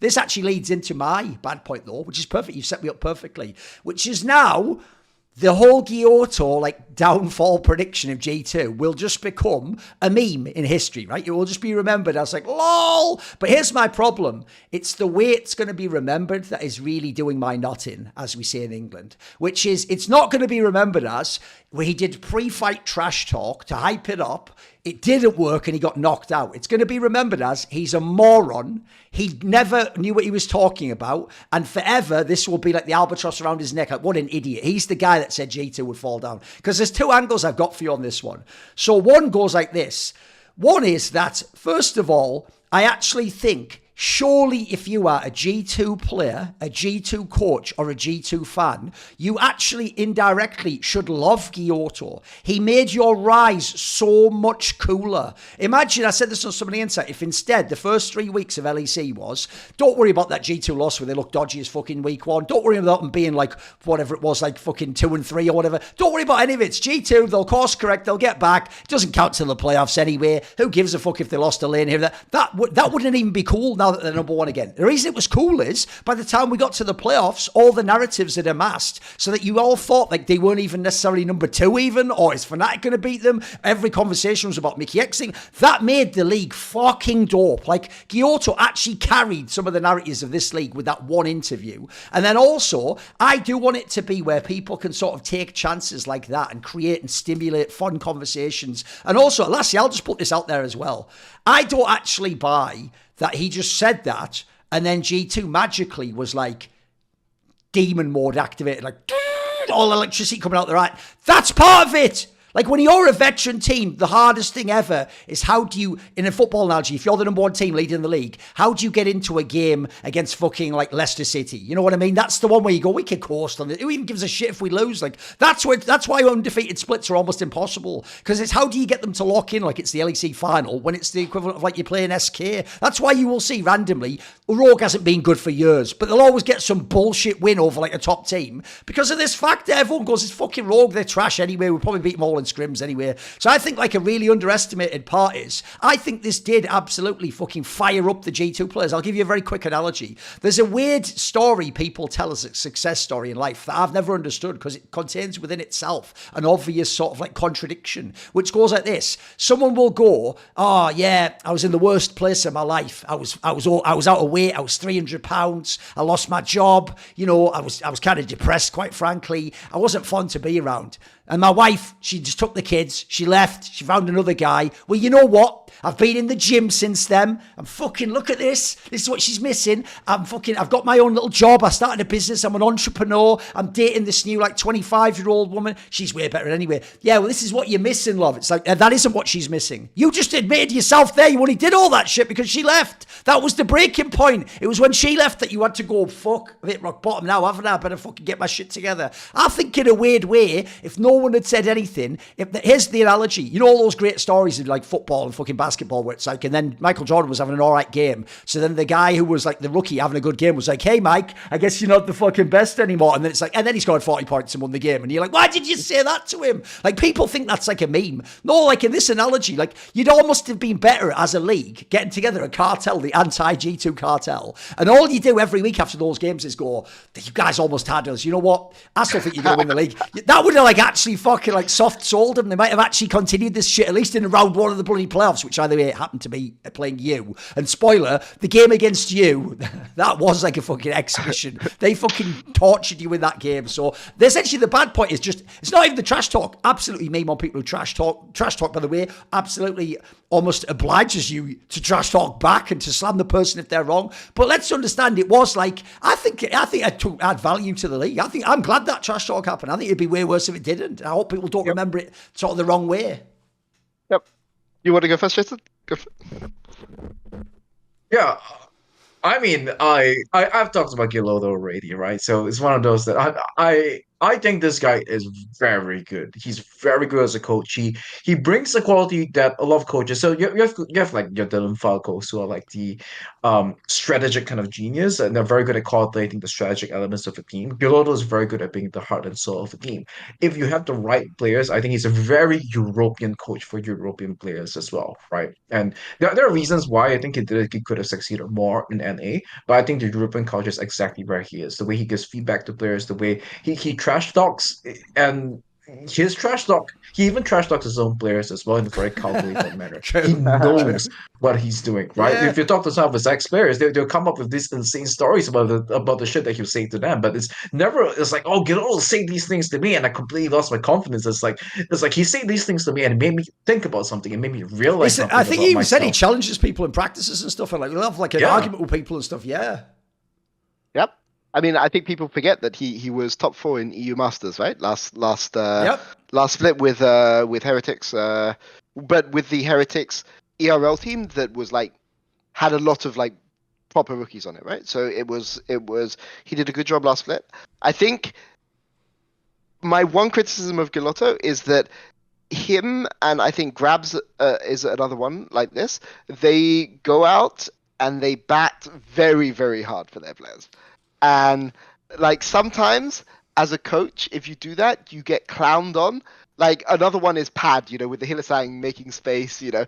This actually leads into my bad point, though, which is perfect. You've set me up perfectly, which is now the whole Guilhoto, like, downfall prediction of G2 will just become a meme in history, right? It will just be remembered as like, lol. But here's my problem. It's the way it's going to be remembered that is really doing my nut in, as we say in England, which is it's not going to be remembered as where he did pre-fight trash talk to hype it up. It didn't work and he got knocked out. It's going to be remembered as he's a moron. He never knew what he was talking about. And forever, this will be like the albatross around his neck. Like, what an idiot. He's the guy that said G2 would fall down. Because there's two angles I've got for you on this one. So one goes like this. One is that, first of all, I actually think surely if you are a G2 player, a G2 coach, or a G2 fan, you actually indirectly should love Guilhoto. He made your rise so much cooler. Imagine, I said this on Somebody Insight, if instead the first 3 weeks of LEC was, don't worry about that G2 loss where they look dodgy as fucking week one. Don't worry about them being like, whatever it was, like fucking 2 and 3 or whatever. Don't worry about any of it. It's G2, they'll course correct, they'll get back. It doesn't count till the playoffs anyway. Who gives a fuck if they lost a lane here? That wouldn't even be cool now that they're number one again. The reason it was cool is by the time we got to the playoffs, all the narratives had amassed so that you all thought like they weren't even necessarily number 2 even, or is Fnatic going to beat them? Every conversation was about Mickey Xing. That made the league fucking dope. Like Guilhoto actually carried some of the narratives of this league with that one interview. And then also, I do want it to be where people can sort of take chances like that and create and stimulate fun conversations. And also, lastly, I'll just put this out there as well. I don't actually buy that he just said that and then G2 magically was like demon mode activated, like all electricity coming out the right. That's part of it. Like when you're a veteran team, the hardest thing ever is how do you, in a football analogy, if you're the number one team leading the league, how do you get into a game against fucking like Leicester City? You know what I mean? That's the one where you go, we can coast on it. Who even gives a shit if we lose? Like that's why undefeated splits are almost impossible. Because it's how do you get them to lock in like it's the LEC final when it's the equivalent of like you're playing SK? That's why you will see randomly, Rogue hasn't been good for years, but they'll always get some bullshit win over like a top team because of this fact that everyone goes, it's fucking Rogue, they're trash anyway, we'll probably beat them all in scrims anyway. So I think like a really underestimated part is, I think this did absolutely fucking fire up the G2 players. I'll give you a very quick analogy. There's a weird story people tell as a success story in life that I've never understood because it contains within itself an obvious sort of like contradiction, which goes like this. Someone will go, oh yeah, I was in the worst place of my life. I was out of weight. I was 300 pounds. I lost my job. You know, I was kind of depressed, quite frankly. I wasn't fun to be around. And my wife, she just took the kids. She left. She found another guy. Well, you know what? I've been in the gym since then. I'm fucking, look at this. This is what she's missing. I've got my own little job. I started a business. I'm an entrepreneur. I'm dating this new like 25-year-old woman. She's way better anyway. Yeah, well, this is what you're missing, love. It's like, that isn't what she's missing. You just admitted yourself there. You only did all that shit because she left. That was the breaking point. It was when she left that you had to go, fuck, I've hit rock bottom now, haven't I? I better fucking get my shit together. I think in a weird way, if no one had said anything, here's the analogy. You know all those great stories of like football and fucking basketball where it's like, and then Michael Jordan was having an all right game. So then the guy who was like the rookie having a good game was like, hey, Mike, I guess you're not the fucking best anymore. And then it's like, and then he scored 40 points and won the game. And you're like, why did you say that to him? Like people think that's like a meme. No, like in this analogy, like you'd almost have been better as a league getting together a cartel, the anti-G2 cartel. And all you do every week after those games is go, you guys almost had us. You know what? I still think you're going to win the league. That would have like actually fucking like soft sold them. They might have actually continued this shit, at least in round one of the bloody playoffs, which either way it happened to be playing you. And spoiler, the game against you, that was like a fucking exhibition. They fucking tortured you in that game. So essentially the bad point is just, it's not even the trash talk. Absolutely meme on people who trash talk. Trash talk, by the way, absolutely almost obliges you to trash talk back and to slam the person if they're wrong. But let's understand, it was like, I think it add value to the league. I'm glad that trash talk happened. I think it'd be way worse if it didn't. I hope people don't remember it sort of the wrong way. Yep. You want to go first, Jason? Go Yeah. I mean, I've talked about Guilhoto already, right? So it's one of those that I I think this guy is very good. He's very good as a coach. He brings the quality that a lot of coaches. So you have like your Dylan Falcos who are like the strategic kind of genius, and they're very good at coordinating the strategic elements of a team. Guilhoto is very good at being the heart and soul of a team. If you have the right players, I think he's a very European coach for European players as well, right? And there are reasons why I think he could have succeeded more in NA, but I think the European culture is exactly where he is. The way he gives feedback to players, the way he trash talks, and his trash talk, he even trash talks his own players as well in a very calculated manner. He True. knows what he's doing, right? Yeah. If you talk to some of his ex-players, they'll come up with these insane stories about the shit that he'll say to them, but it's like, oh, Guillermo say these things to me and I completely lost my confidence. It's like he said these things to me and it made me think about something, it made me realize something I think about he even said he myself. challenges people in practices and stuff, and like we'll have like an argument with people and stuff. Yeah. Yep. I mean, I think people forget that he was top 4 in EU Masters, right? Last split with Heretics, but with the Heretics ERL team that was like had a lot of like proper rookies on it, right? So it was he did a good job last split. I think my one criticism of Guilhoto is that him and I think Grabs is another one like this. They go out and they bat very, very hard for their players. And like sometimes as a coach, if you do that, you get clowned on. Like another one is Pad, with the Hylissang making space, I'm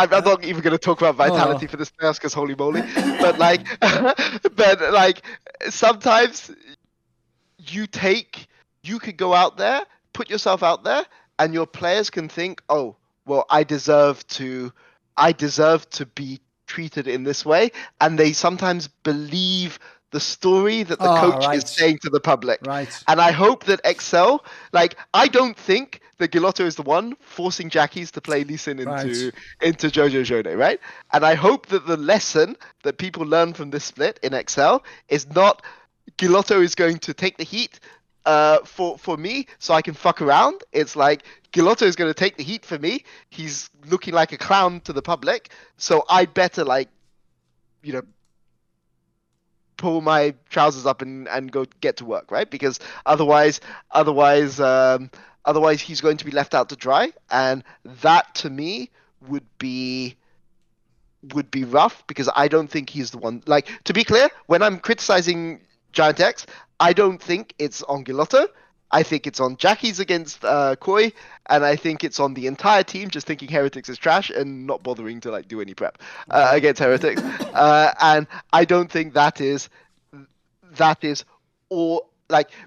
not even going to talk about Vitality for this playoffs because holy moly. But like, sometimes you could go out there, put yourself out there, and your players can think, oh, well, I deserve to be treated in this way. And they sometimes believe the story that the coach is saying to the public. Right. And I hope that Excel, I don't think that Guilhoto is the one forcing Jackies to play Lee Sin into Jojo Jone, right? And I hope that the lesson that people learn from this split in Excel is not Guilhoto is going to take the heat for me so I can fuck around. It's like Guilhoto is going to take the heat for me. He's looking like a clown to the public, so I better pull my trousers up and go get to work, right? Because otherwise he's going to be left out to dry, and that to me would be rough because I don't think he's the one. Like, to be clear, when I'm criticizing Giant X, I don't think it's on Guilhoto. I think it's on Jackies against Koi, and I think it's on the entire team just thinking Heretics is trash and not bothering to do any prep against Heretics. And I don't think that is all.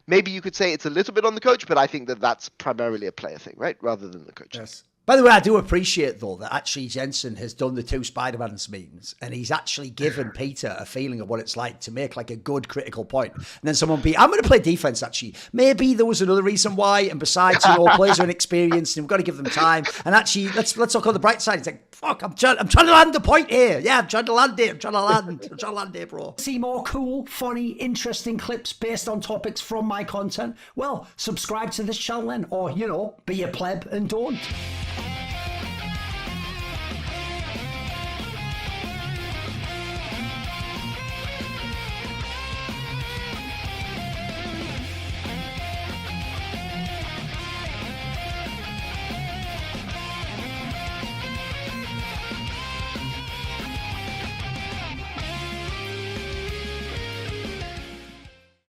Maybe you could say it's a little bit on the coach, but I think that that's primarily a player thing, right, rather than the coach. Yes. By the way, I do appreciate, though, that actually Jensen has done the 2 Spider-Mans meetings and he's actually given Peter a feeling of what it's like to make a good critical point. And then someone I'm going to play defense, actually. Maybe there was another reason why, and besides, players are inexperienced and we've got to give them time. And actually, let's look on the bright side. It's like, fuck, I'm trying to land the point here. Yeah, I'm trying to land it. I'm trying to land it, bro. See more cool, funny, interesting clips based on topics from my content? Well, subscribe to this channel then, or, be a pleb and don't.